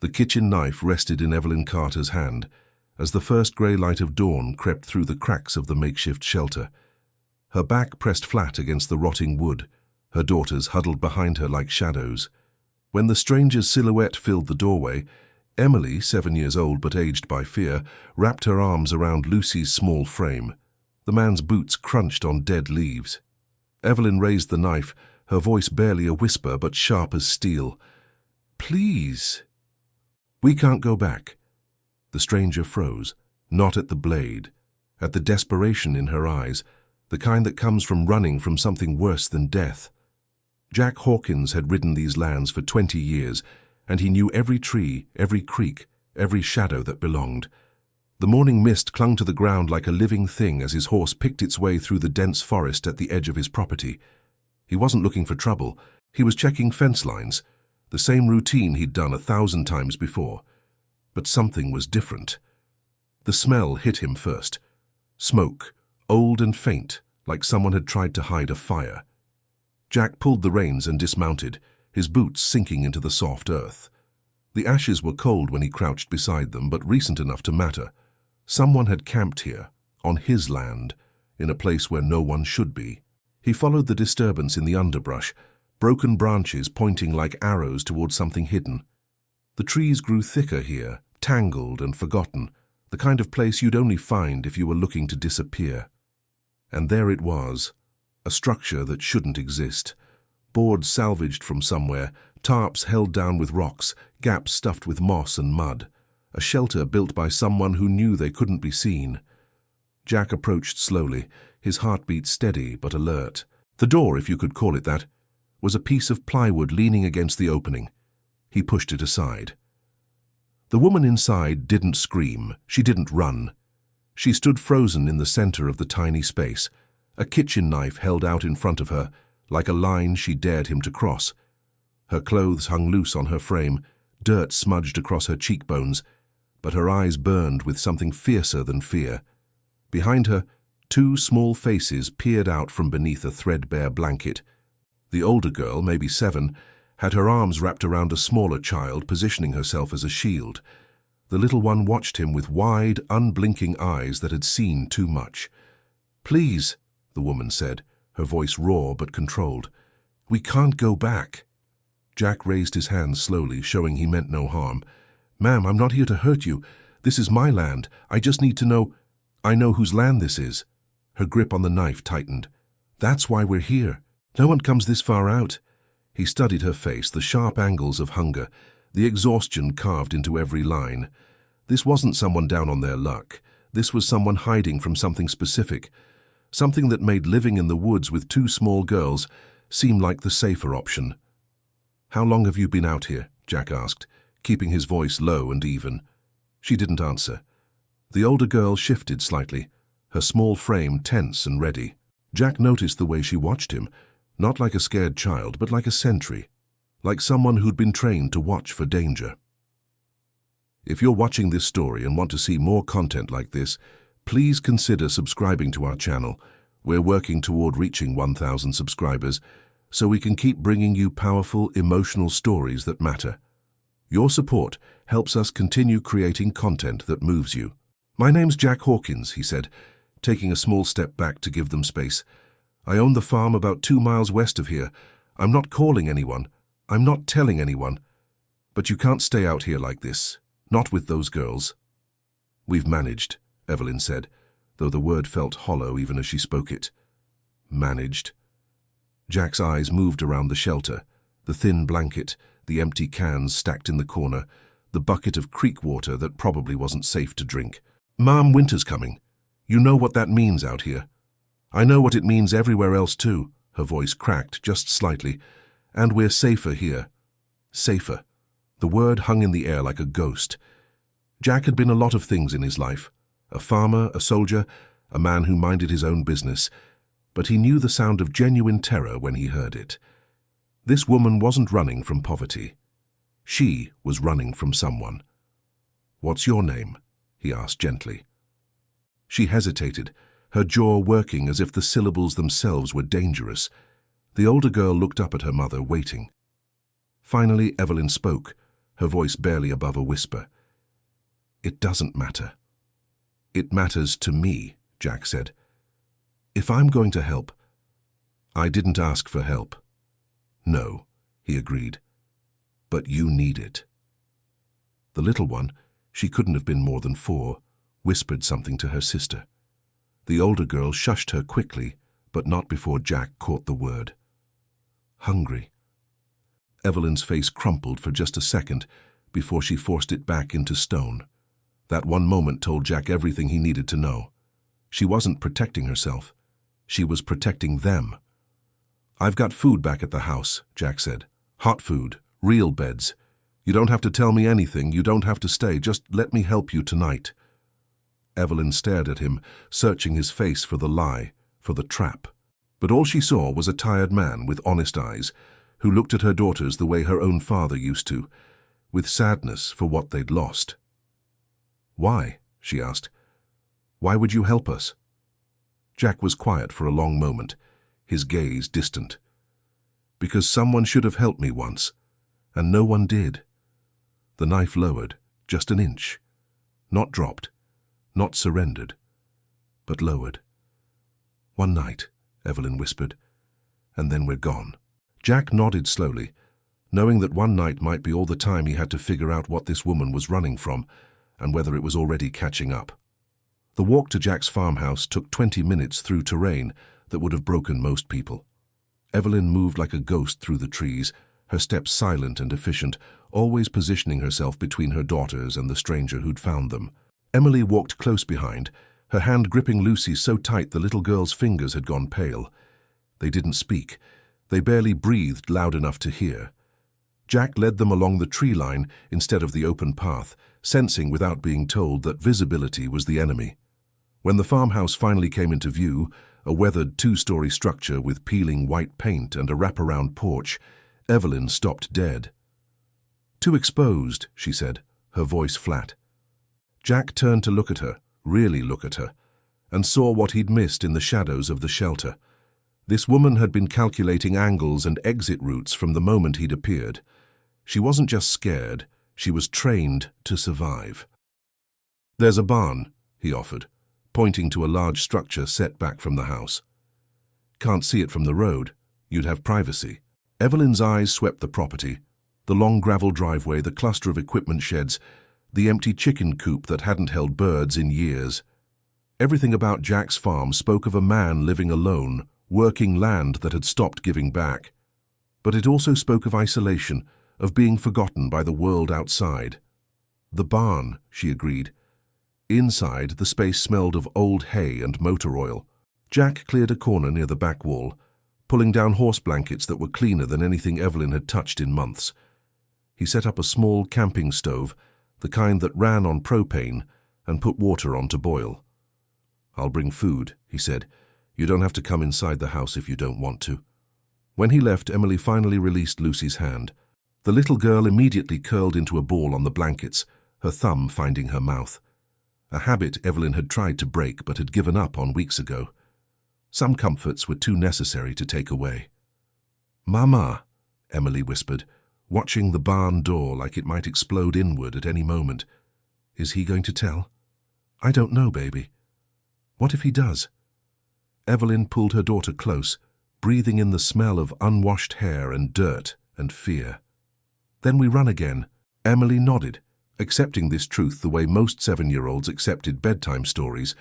The kitchen knife rested in Evelyn Carter's hand as the first grey light of dawn crept through the cracks of the makeshift shelter. Her back pressed flat against the rotting wood, her daughters huddled behind her like shadows. When the stranger's silhouette filled the doorway, Emily, 7 years old but aged by fear, wrapped her arms around Lucy's small frame. The man's boots crunched on dead leaves. Evelyn raised the knife, her voice barely a whisper but sharp as steel. "Please." "We can't go back." The stranger froze, not at the blade, at the desperation in her eyes, the kind that comes from running from something worse than death. Jack Hawkins had ridden these lands for 20 years, and he knew every tree, every creek, every shadow that belonged. The morning mist clung to the ground like a living thing as his horse picked its way through the dense forest at the edge of his property. He wasn't looking for trouble. He was checking fence lines, the same routine he'd done 1,000 times before. But something was different. The smell hit him first. Smoke, old and faint, like someone had tried to hide a fire. Jack pulled the reins and dismounted, his boots sinking into the soft earth. The ashes were cold when he crouched beside them, but recent enough to matter. Someone had camped here, on his land, in a place where no one should be. He followed the disturbance in the underbrush, broken branches pointing like arrows towards something hidden. The trees grew thicker here, tangled and forgotten, the kind of place you'd only find if you were looking to disappear. And there it was, a structure that shouldn't exist. Boards salvaged from somewhere, tarps held down with rocks, gaps stuffed with moss and mud. A shelter built by someone who knew they couldn't be seen. Jack approached slowly, his heartbeat steady but alert. The door, if you could call it that, was a piece of plywood leaning against the opening. He pushed it aside. The woman inside didn't scream, she didn't run. She stood frozen in the center of the tiny space, a kitchen knife held out in front of her, like a line she dared him to cross. Her clothes hung loose on her frame, dirt smudged across her cheekbones, but her eyes burned with something fiercer than fear. Behind her, 2 small faces peered out from beneath a threadbare blanket. The older girl, maybe 7, had her arms wrapped around a smaller child, positioning herself as a shield. The little one watched him with wide, unblinking eyes that had seen too much. "Please," the woman said, her voice raw but controlled. "We can't go back." Jack raised his hands slowly, showing he meant no harm. "Ma'am, I'm not here to hurt you. This is my land. I just need to know—" "I know whose land this is." Her grip on the knife tightened. "That's why we're here. No one comes this far out." He studied her face, the sharp angles of hunger, the exhaustion carved into every line. This wasn't someone down on their luck. This was someone hiding from something specific, something that made living in the woods with 2 small girls seem like the safer option. "How long have you been out here?" Jack asked, keeping his voice low and even. She didn't answer. The older girl shifted slightly, her small frame tense and ready. Jack noticed the way she watched him, not like a scared child, but like a sentry, like someone who'd been trained to watch for danger. If you're watching this story and want to see more content like this, please consider subscribing to our channel. We're working toward reaching 1,000 subscribers, so we can keep bringing you powerful, emotional stories that matter. Your support helps us continue creating content that moves you. "My name's Jack Hawkins," he said, taking a small step back to give them space. "I own the farm about 2 miles west of here. I'm not calling anyone. I'm not telling anyone. But you can't stay out here like this. Not with those girls." "We've managed," Evelyn said, though the word felt hollow even as she spoke it. Managed. Jack's eyes moved around the shelter, the thin blanket, the empty cans stacked in the corner, the bucket of creek water that probably wasn't safe to drink. "Ma'am, winter's coming. You know what that means out here." "I know what it means everywhere else too," her voice cracked just slightly. "And we're safer here." Safer. The word hung in the air like a ghost. Jack had been a lot of things in his life. A farmer, a soldier, a man who minded his own business. But he knew the sound of genuine terror when he heard it. This woman wasn't running from poverty. She was running from someone. "What's your name?" he asked gently. She hesitated, her jaw working as if the syllables themselves were dangerous. The older girl looked up at her mother, waiting. Finally, Evelyn spoke, her voice barely above a whisper. "It doesn't matter." "It matters to me," Jack said. "If I'm going to help—" "I didn't ask for help." "No," he agreed. "But you need it." The little one, she couldn't have been more than 4, whispered something to her sister. The older girl shushed her quickly, but not before Jack caught the word. "Hungry." Evelyn's face crumpled for just a second before she forced it back into stone. That one moment told Jack everything he needed to know. She wasn't protecting herself. She was protecting them. "I've got food back at the house," Jack said. "Hot food, real beds. You don't have to tell me anything, you don't have to stay, just let me help you tonight." Evelyn stared at him, searching his face for the lie, for the trap. But all she saw was a tired man with honest eyes, who looked at her daughters the way her own father used to, with sadness for what they'd lost. "Why?" she asked. "Why would you help us?" Jack was quiet for a long moment, his gaze distant. "Because someone should have helped me once, and no one did." The knife lowered, just an inch. Not dropped, not surrendered, but lowered. "One night," Evelyn whispered, "and then we're gone." Jack nodded slowly, knowing that one night might be all the time he had to figure out what this woman was running from, and whether it was already catching up. The walk to Jack's farmhouse took 20 minutes through terrain that would have broken most people. Evelyn moved like a ghost through the trees, her steps silent and efficient, always positioning herself between her daughters and the stranger who'd found them. Emily walked close behind, her hand gripping Lucy so tight the little girl's fingers had gone pale. They didn't speak. They barely breathed loud enough to hear. Jack led them along the tree line instead of the open path, sensing without being told that visibility was the enemy. When the farmhouse finally came into view, a weathered 2-story structure with peeling white paint and a wraparound porch, Evelyn stopped dead. "Too exposed," she said, her voice flat. Jack turned to look at her, really look at her, and saw what he'd missed in the shadows of the shelter. This woman had been calculating angles and exit routes from the moment he'd appeared. She wasn't just scared, she was trained to survive. "There's a barn," he offered, pointing to a large structure set back from the house. "Can't see it from the road. You'd have privacy." Evelyn's eyes swept the property, the long gravel driveway, the cluster of equipment sheds, the empty chicken coop that hadn't held birds in years. Everything about Jack's farm spoke of a man living alone, working land that had stopped giving back. But it also spoke of isolation, of being forgotten by the world outside. "The barn," she agreed. Inside, the space smelled of old hay and motor oil. Jack cleared a corner near the back wall, pulling down horse blankets that were cleaner than anything Evelyn had touched in months. He set up a small camping stove, the kind that ran on propane, and put water on to boil. "I'll bring food," he said. "You don't have to come inside the house if you don't want to." When he left, Emily finally released Lucy's hand. The little girl immediately curled into a ball on the blankets, her thumb finding her mouth. A habit Evelyn had tried to break but had given up on weeks ago. Some comforts were too necessary to take away. "Mama," Emily whispered, watching the barn door like it might explode inward at any moment. "Is he going to tell?" "I don't know, baby." "What if he does?" Evelyn pulled her daughter close, breathing in the smell of unwashed hair and dirt and fear. "Then we run again." Emily nodded, accepting this truth the way most 7-year-olds accepted bedtime stories.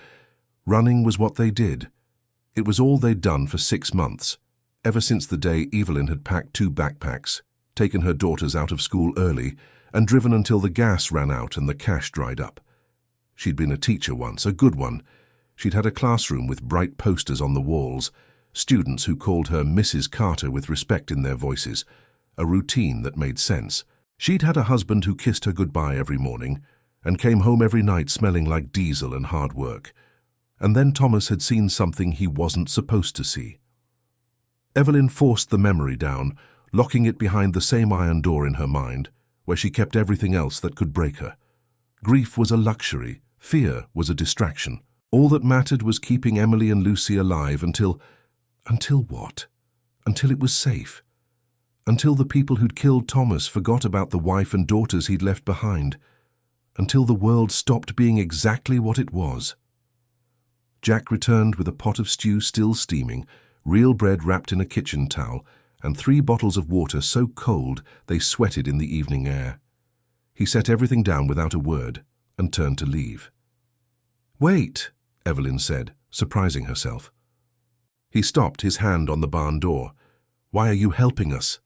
Running was what they did. It was all they'd done for 6 months, ever since the day Evelyn had packed 2 backpacks, taken her daughters out of school early, and driven until the gas ran out and the cash dried up. She'd been a teacher once, a good one. She'd had a classroom with bright posters on the walls, students who called her Mrs. Carter with respect in their voices, a routine that made sense. She'd had a husband who kissed her goodbye every morning and came home every night smelling like diesel and hard work. And then Thomas had seen something he wasn't supposed to see. Evelyn forced the memory down, locking it behind the same iron door in her mind, where she kept everything else that could break her. Grief was a luxury, fear was a distraction. All that mattered was keeping Emily and Lucy alive until what? Until it was safe. Until the people who'd killed Thomas forgot about the wife and daughters he'd left behind. Until the world stopped being exactly what it was. Jack returned with a pot of stew still steaming, real bread wrapped in a kitchen towel, and 3 bottles of water so cold they sweated in the evening air. He set everything down without a word and turned to leave. "Wait," Evelyn said, surprising herself. He stopped, his hand on the barn door. "Why are you helping us?"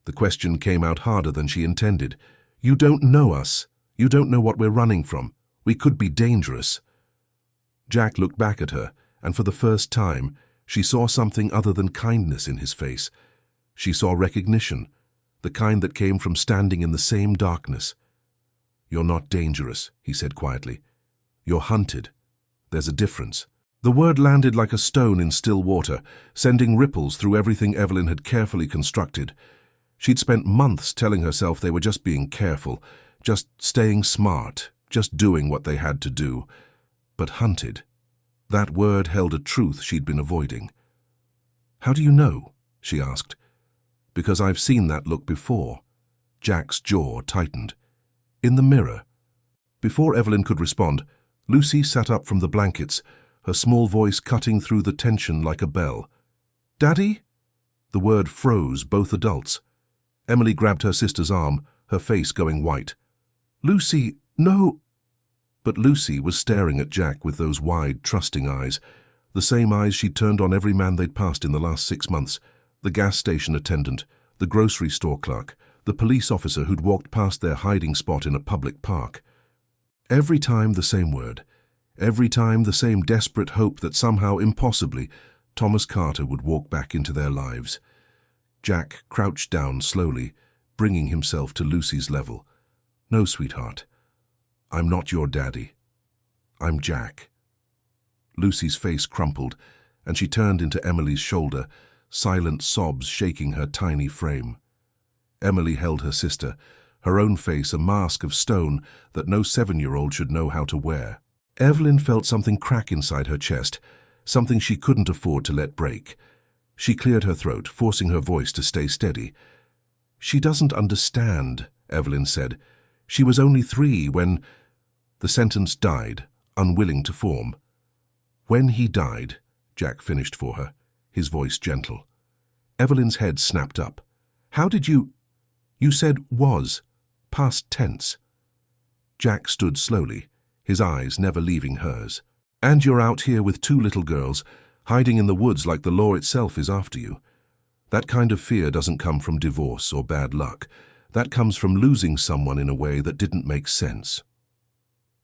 The question came out harder than she intended. "You don't know us. You don't know what we're running from. We could be dangerous." Jack looked back at her, and for the first time, she saw something other than kindness in his face. She saw recognition, the kind that came from standing in the same darkness. "You're not dangerous," he said quietly. "You're hunted. There's a difference." The word landed like a stone in still water, sending ripples through everything Evelyn had carefully constructed. She'd spent months telling herself they were just being careful, just staying smart, just doing what they had to do. But hunted. That word held a truth she'd been avoiding. "How do you know?" she asked. "Because I've seen that look before." Jack's jaw tightened. "In the mirror." Before Evelyn could respond, Lucy sat up from the blankets, her small voice cutting through the tension like a bell. "Daddy?" The word froze both adults. Emily grabbed her sister's arm, her face going white. "Lucy, no!" But Lucy was staring at Jack with those wide, trusting eyes, the same eyes she'd turned on every man they'd passed in the last 6 months, the gas station attendant, the grocery store clerk, the police officer who'd walked past their hiding spot in a public park. Every time the same word, every time the same desperate hope that somehow, impossibly, Thomas Carter would walk back into their lives. Jack crouched down slowly, bringing himself to Lucy's level. "No, sweetheart. I'm not your daddy. I'm Jack." Lucy's face crumpled, and she turned into Emily's shoulder, silent sobs shaking her tiny frame. Emily held her sister, her own face a mask of stone that no 7-year-old should know how to wear. Evelyn felt something crack inside her chest, something she couldn't afford to let break. She cleared her throat, forcing her voice to stay steady. "She doesn't understand," Evelyn said. "She was only 3 when—" The sentence died, unwilling to form. "When he died," Jack finished for her, his voice gentle. Evelyn's head snapped up. "How did you— You said was, past tense." Jack stood slowly, his eyes never leaving hers. "And you're out here with 2 little girls, hiding in the woods like the law itself is after you. That kind of fear doesn't come from divorce or bad luck. That comes from losing someone in a way that didn't make sense."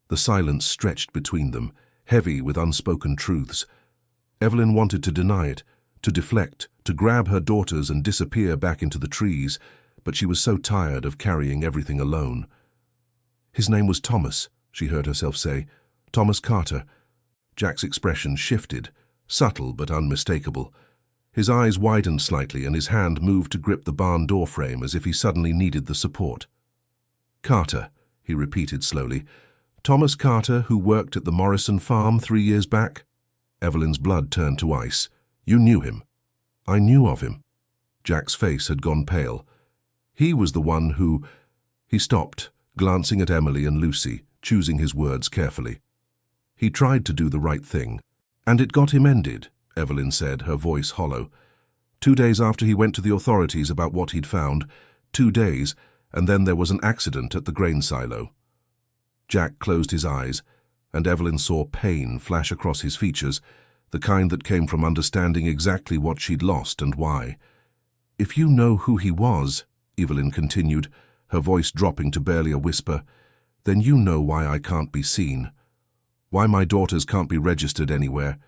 The silence stretched between them, heavy with unspoken truths. Evelyn wanted to deny it, to deflect, to grab her daughters and disappear back into the trees, but she was so tired of carrying everything alone. "His name was Thomas," she heard herself say. "Thomas Carter." Jack's expression shifted, subtle but unmistakable. His eyes widened slightly and his hand moved to grip the barn door frame as if he suddenly needed the support. "Carter," he repeated slowly. "Thomas Carter, who worked at the Morrison farm 3 years back?" Evelyn's blood turned to ice. "You knew him." "I knew of him." Jack's face had gone pale. "He was the one who—" He stopped, glancing at Emily and Lucy, choosing his words carefully. "He tried to do the right thing. And it got him ended," Evelyn said, her voice hollow. 2 days after he went to the authorities about what he'd found, 2 days, and then there was an accident at the grain silo." Jack closed his eyes, and Evelyn saw pain flash across his features, the kind that came from understanding exactly what she'd lost and why. "If you know who he was," Evelyn continued, her voice dropping to barely a whisper, "then you know why I can't be seen. Why my daughters can't be registered anywhere.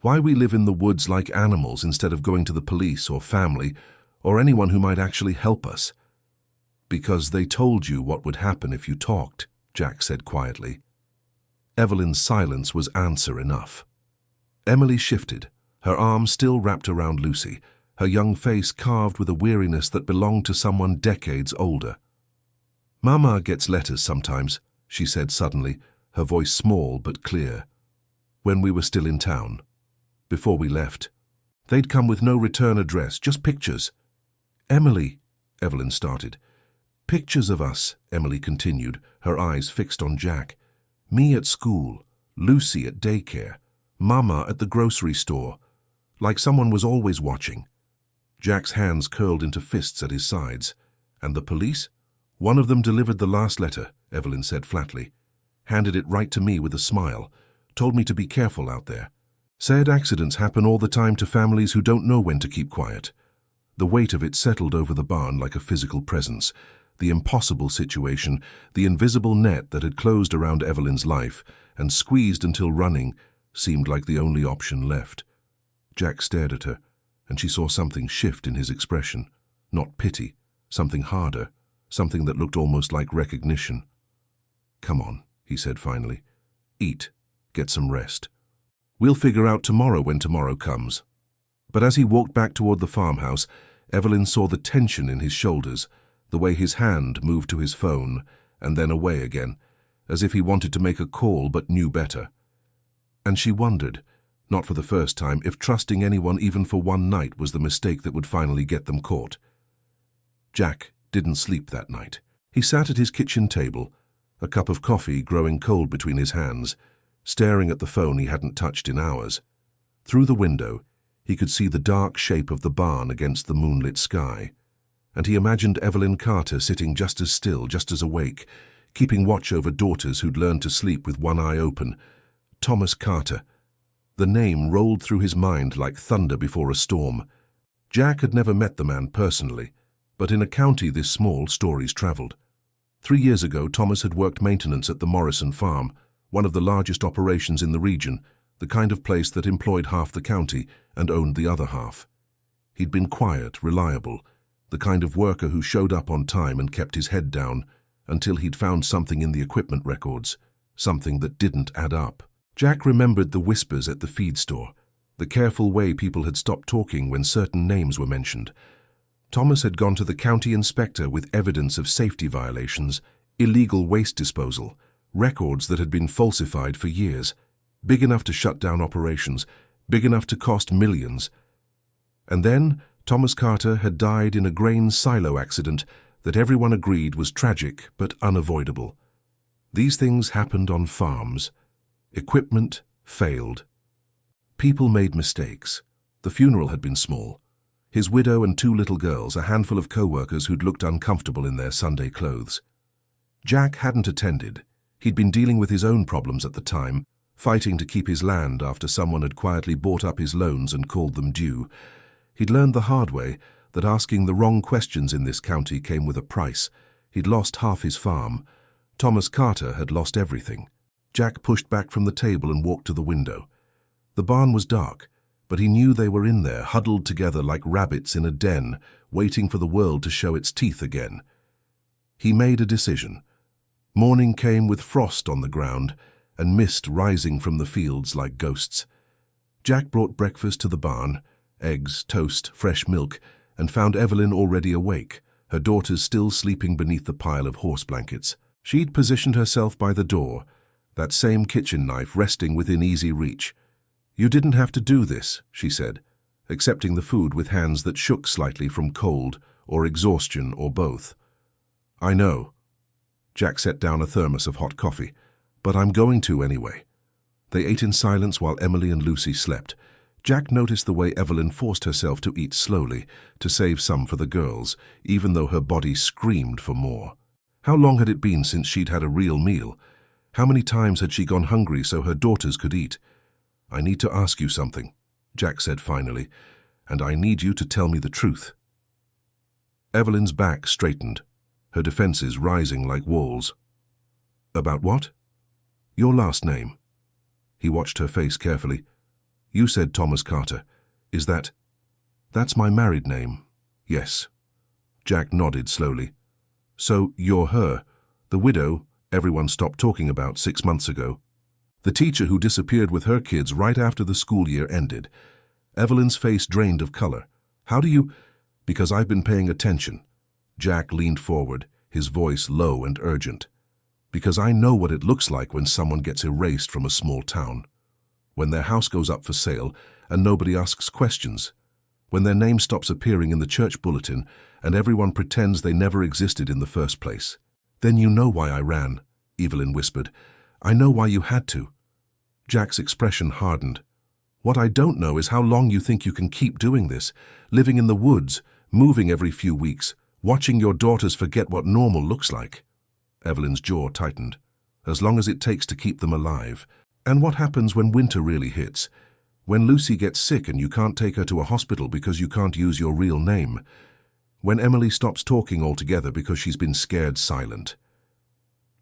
Why we live in the woods like animals instead of going to the police or family or anyone who might actually help us." "Because they told you what would happen if you talked," Jack said quietly. Evelyn's silence was answer enough. Emily shifted, her arm still wrapped around Lucy, her young face carved with a weariness that belonged to someone decades older. "Mama gets letters sometimes," she said suddenly, her voice small but clear. "When we were still in town. Before we left. They'd come with no return address, just pictures." "Emily," Evelyn started. Pictures of us, Emily continued, her eyes fixed on Jack. Me at school, Lucy at daycare, Mama at the grocery store, like someone was always watching. Jack's hands curled into fists at his sides. And the police? One of them delivered the last letter, Evelyn said flatly. Handed it right to me with a smile. Told me to be careful out there. Said accidents happen all the time to families who don't know when to keep quiet. The weight of it settled over the barn like a physical presence. The impossible situation, the invisible net that had closed around Evelyn's life and squeezed until running seemed like the only option left. Jack stared at her, and she saw something shift in his expression. Not pity, something harder, something that looked almost like recognition. Come on, he said finally. Eat. Get some rest. We'll figure out tomorrow when tomorrow comes. But as he walked back toward the farmhouse, Evelyn saw the tension in his shoulders, the way his hand moved to his phone and then away again, as if he wanted to make a call but knew better. And she wondered, not for the first time, if trusting anyone even for one night was the mistake that would finally get them caught. Jack didn't sleep that night. He sat at his kitchen table, a cup of coffee growing cold between his hands, staring at the phone he hadn't touched in hours. Through the window, he could see the dark shape of the barn against the moonlit sky, and he imagined Evelyn Carter sitting just as still, just as awake, keeping watch over daughters who'd learned to sleep with one eye open. Thomas Carter. The name rolled through his mind like thunder before a storm. Jack had never met the man personally, but in a county this small, stories traveled. 3 years ago, Thomas had worked maintenance at the Morrison farm, one of the largest operations in the region, the kind of place that employed half the county and owned the other half. He'd been quiet, reliable, the kind of worker who showed up on time and kept his head down until he'd found something in the equipment records, something that didn't add up. Jack remembered the whispers at the feed store, the careful way people had stopped talking when certain names were mentioned. Thomas had gone to the county inspector with evidence of safety violations, illegal waste disposal, records that had been falsified for years, big enough to shut down operations, big enough to cost millions. And then Thomas Carter had died in a grain silo accident that everyone agreed was tragic but unavoidable. These things happened on farms. Equipment failed. People made mistakes. The funeral had been small. His widow and 2 little girls, a handful of co-workers who'd looked uncomfortable in their Sunday clothes. Jack hadn't attended. He'd been dealing with his own problems at the time, fighting to keep his land after someone had quietly bought up his loans and called them due. He'd learned the hard way that asking the wrong questions in this county came with a price. He'd lost half his farm. Thomas Carter had lost everything. Jack pushed back from the table and walked to the window. The barn was dark, but he knew they were in there, huddled together like rabbits in a den, waiting for the world to show its teeth again. He made a decision. Morning came with frost on the ground and mist rising from the fields like ghosts. Jack brought breakfast to the barn, eggs, toast, fresh milk, and found Evelyn already awake, her daughters still sleeping beneath the pile of horse blankets. She'd positioned herself by the door, that same kitchen knife resting within easy reach. You didn't have to do this, she said, accepting the food with hands that shook slightly from cold or exhaustion or both. I know. Jack set down a thermos of hot coffee, but I'm going to anyway. They ate in silence while Emily and Lucy slept. Jack noticed the way Evelyn forced herself to eat slowly, to save some for the girls, even though her body screamed for more. How long had it been since she'd had a real meal? How many times had she gone hungry so her daughters could eat? I need to ask you something, Jack said finally, and I need you to tell me the truth. Evelyn's back straightened, her defenses rising like walls. About what? Your last name. He watched her face carefully. You said Thomas Carter. Is that? That's my married name. Yes. Jack nodded slowly. So you're her, the widow everyone stopped talking about 6 months ago. The teacher who disappeared with her kids right after the school year ended. Evelyn's face drained of color. How do you? Because I've been paying attention. Jack leaned forward, his voice low and urgent. Because I know what it looks like when someone gets erased from a small town. When their house goes up for sale and nobody asks questions. when their name stops appearing in the church bulletin and everyone pretends they never existed in the first place. Then you know why I ran, Evelyn whispered. I know why you had to. Jack's expression hardened. What I don't know is how long you think you can keep doing this, living in the woods, moving every few weeks, watching your daughters forget what normal looks like. Evelyn's jaw tightened. As long as it takes to keep them alive. And what happens when winter really hits? When Lucy gets sick and you can't take her to a hospital because you can't use your real name? When Emily stops talking altogether because she's been scared silent?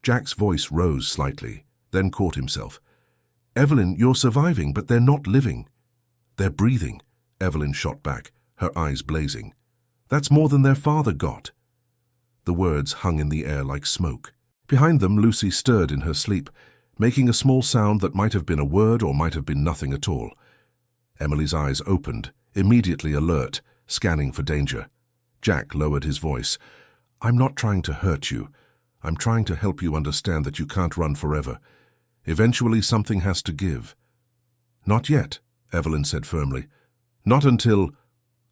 Jack's voice rose slightly, then caught himself. Evelyn, you're surviving, but they're not living. They're breathing, Evelyn shot back, her eyes blazing. That's more than their father got. The words hung in the air like smoke. Behind them, Lucy stirred in her sleep, making a small sound that might have been a word or might have been nothing at all. Emily's eyes opened, immediately alert, scanning for danger. Jack lowered his voice. I'm not trying to hurt you. I'm trying to help you understand that you can't run forever. Eventually something has to give. Not yet, Evelyn said firmly. Not until...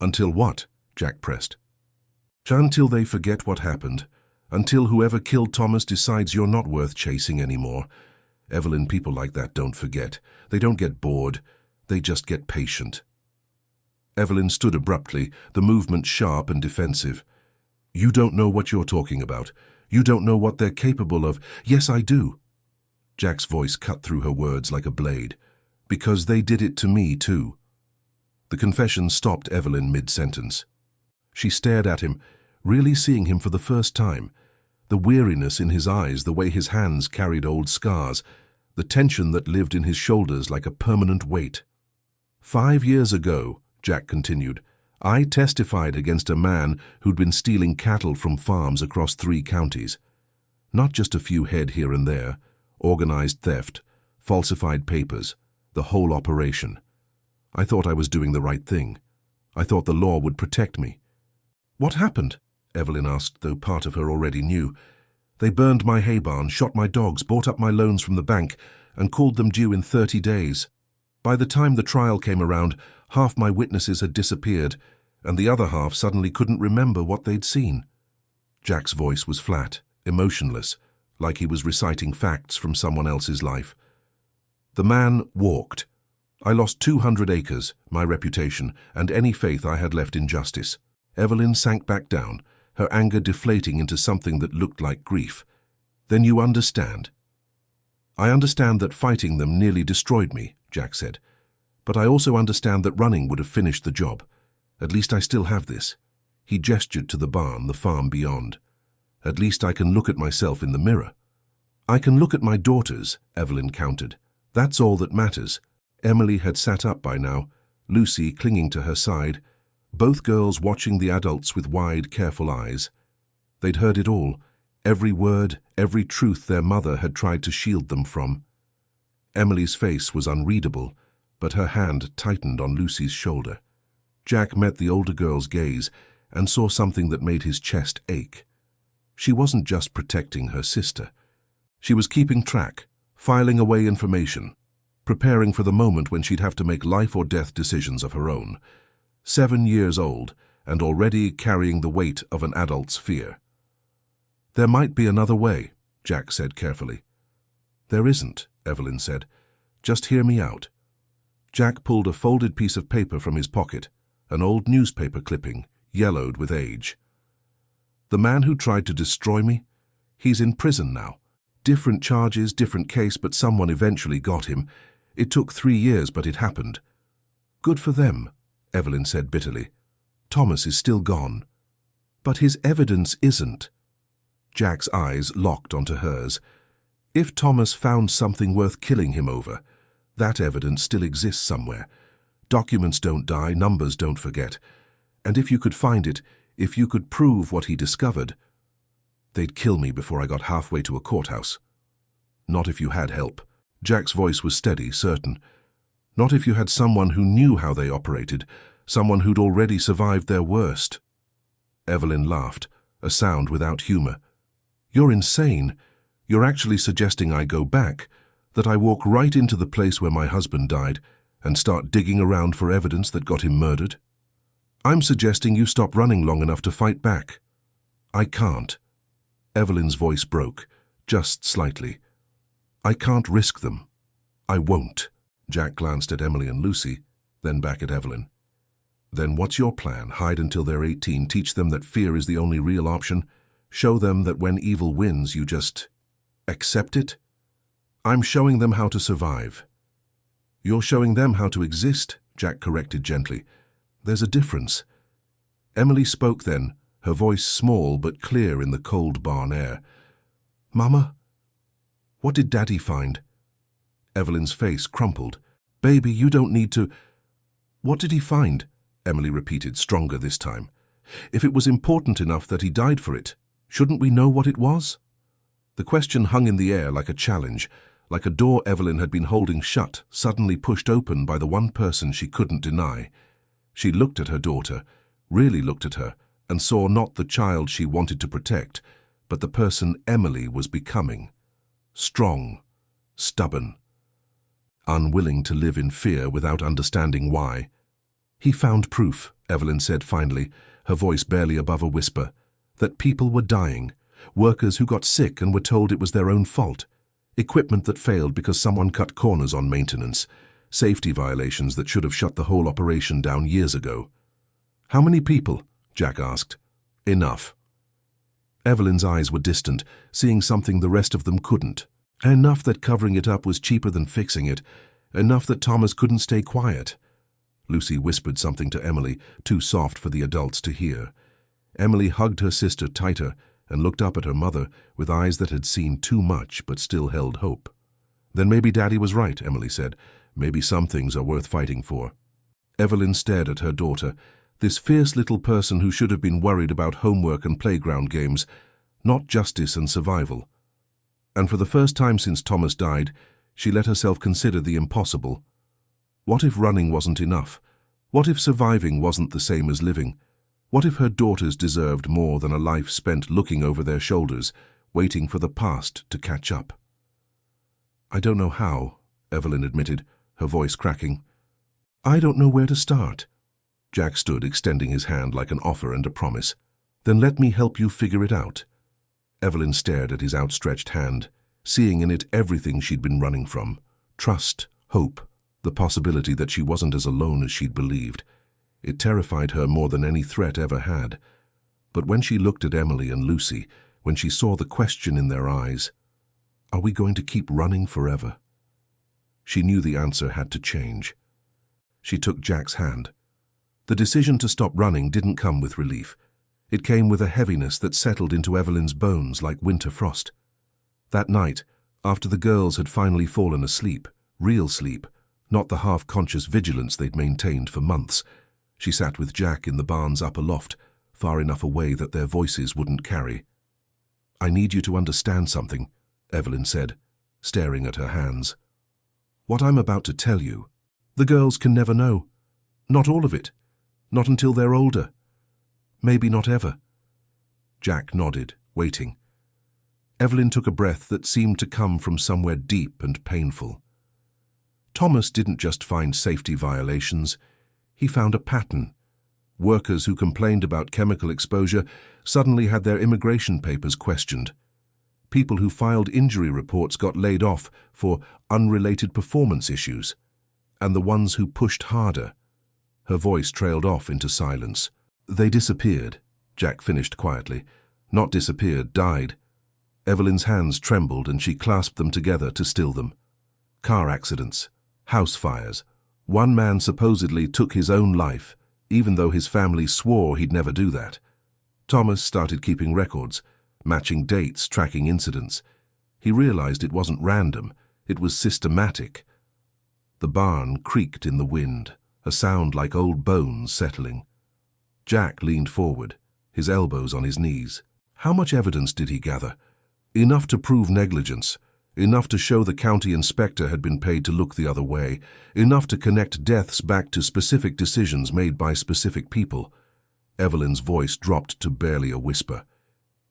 Until what? Jack pressed. Until they forget what happened. Until whoever killed Thomas decides you're not worth chasing anymore. Evelyn, people like that don't forget. They don't get bored. They just get patient. Evelyn stood abruptly, the movement sharp and defensive. You don't know what you're talking about. You don't know what they're capable of. Yes, I do. Jack's voice cut through her words like a blade. Because they did it to me, too. The confession stopped Evelyn mid-sentence. She stared at him, really seeing him for the first time. The weariness in his eyes, the way his hands carried old scars, the tension that lived in his shoulders like a permanent weight. 5 years ago, Jack continued, I testified against a man who'd been stealing cattle from farms across 3 counties. Not just a few head here and there, organized theft, falsified papers, the whole operation. I thought I was doing the right thing. I thought the law would protect me. What happened? Evelyn asked, though part of her already knew. They burned my hay barn, shot my dogs, bought up my loans from the bank, and called them due in 30 days. By the time the trial came around, half my witnesses had disappeared, and the other half suddenly couldn't remember what they'd seen. Jack's voice was flat, emotionless, like he was reciting facts from someone else's life. The man walked. I lost 200 acres, my reputation, and any faith I had left in justice. Evelyn sank back down, her anger deflating into something that looked like grief. Then you understand. I understand that fighting them nearly destroyed me, Jack said. But I also understand that running would have finished the job. At least I still have this. He gestured to the barn, the farm beyond. At least I can look at myself in the mirror. I can look at my daughters, Evelyn countered. That's all that matters. Emily had sat up by now, Lucy clinging to her side, both girls watching the adults with wide, careful eyes. They'd heard it all, every word, every truth their mother had tried to shield them from. Emily's face was unreadable, but her hand tightened on Lucy's shoulder. Jack met the older girl's gaze and saw something that made his chest ache. She wasn't just protecting her sister. She was keeping track, filing away information, preparing for the moment when she'd have to make life or death decisions of her own. 7 years old, and already carrying the weight of an adult's fear. There might be another way, Jack said carefully. There isn't, Evelyn said. Just hear me out. Jack pulled a folded piece of paper from his pocket, an old newspaper clipping, yellowed with age. The man who tried to destroy me? He's in prison now. Different charges, different case, but someone eventually got him. It took 3 years, but it happened. Good for them, Evelyn said bitterly. Thomas is still gone. But his evidence isn't. Jack's eyes locked onto hers. If Thomas found something worth killing him over, that evidence still exists somewhere. Documents don't die, numbers don't forget. And if you could find it, if you could prove what he discovered, they'd kill me before I got halfway to a courthouse. Not if you had help. Jack's voice was steady, certain. Not if you had someone who knew how they operated, someone who'd already survived their worst. Evelyn laughed, a sound without humor. You're insane. You're actually suggesting I go back, that I walk right into the place where my husband died and start digging around for evidence that got him murdered? I'm suggesting you stop running long enough to fight back. I can't. Evelyn's voice broke, just slightly. I can't risk them. I won't. Jack glanced at Emily and Lucy, then back at Evelyn. Then what's your plan? Hide until they're 18, teach them that fear is the only real option, show them that when evil wins, you just accept it? I'm showing them how to survive. You're showing them how to exist, Jack corrected gently. There's a difference. Emily spoke then, her voice small but clear in the cold barn air. Mama, what did Daddy find? Evelyn's face crumpled. Baby, you don't need to... What did he find? Emily repeated, stronger this time. If it was important enough that he died for it, shouldn't we know what it was? The question hung in the air like a challenge, like a door Evelyn had been holding shut, suddenly pushed open by the one person she couldn't deny. She looked at her daughter, really looked at her, and saw not the child she wanted to protect, but the person Emily was becoming. Strong, stubborn, unwilling to live in fear without understanding why. He found proof, Evelyn said finally, her voice barely above a whisper, that people were dying, workers who got sick and were told it was their own fault, equipment that failed because someone cut corners on maintenance, safety violations that should have shut the whole operation down years ago. How many people? Jack asked. Enough. Evelyn's eyes were distant, seeing something the rest of them couldn't. Enough that covering it up was cheaper than fixing it, enough that Thomas couldn't stay quiet. Lucy whispered something to Emily, too soft for the adults to hear. Emily hugged her sister tighter and looked up at her mother with eyes that had seen too much but still held hope. Then maybe Daddy was right, Emily said. Maybe some things are worth fighting for. Evelyn stared at her daughter, this fierce little person who should have been worried about homework and playground games, not justice and survival. And for the first time since Thomas died, she let herself consider the impossible. What if running wasn't enough? What if surviving wasn't the same as living? What if her daughters deserved more than a life spent looking over their shoulders, waiting for the past to catch up? I don't know how, Evelyn admitted, her voice cracking. I don't know where to start. Jack stood, extending his hand like an offer and a promise. Then let me help you figure it out. Evelyn stared at his outstretched hand, seeing in it everything she'd been running from. Trust, hope, the possibility that she wasn't as alone as she'd believed. It terrified her more than any threat ever had. But when she looked at Emily and Lucy, when she saw the question in their eyes, are we going to keep running forever? She knew the answer had to change. She took Jack's hand. The decision to stop running didn't come with relief. It came with a heaviness that settled into Evelyn's bones like winter frost. That night, after the girls had finally fallen asleep, real sleep, not the half-conscious vigilance they'd maintained for months, she sat with Jack in the barn's upper loft, far enough away that their voices wouldn't carry. I need you to understand something, Evelyn said, staring at her hands. What I'm about to tell you, the girls can never know. Not all of it. Not until they're older. Maybe not ever. Jack nodded, waiting. Evelyn took a breath that seemed to come from somewhere deep and painful. Thomas didn't just find safety violations. He found a pattern. Workers who complained about chemical exposure suddenly had their immigration papers questioned. People who filed injury reports got laid off for unrelated performance issues. And the ones who pushed harder. Her voice trailed off into silence. They disappeared, Jack finished quietly. Not disappeared, died. Evelyn's hands trembled and she clasped them together to still them. Car accidents, house fires. One man supposedly took his own life, even though his family swore he'd never do that. Thomas started keeping records, matching dates, tracking incidents. He realized it wasn't random, it was systematic. The barn creaked in the wind, a sound like old bones settling. Jack leaned forward, his elbows on his knees. How much evidence did he gather? Enough to prove negligence, enough to show the county inspector had been paid to look the other way, enough to connect deaths back to specific decisions made by specific people. Evelyn's voice dropped to barely a whisper.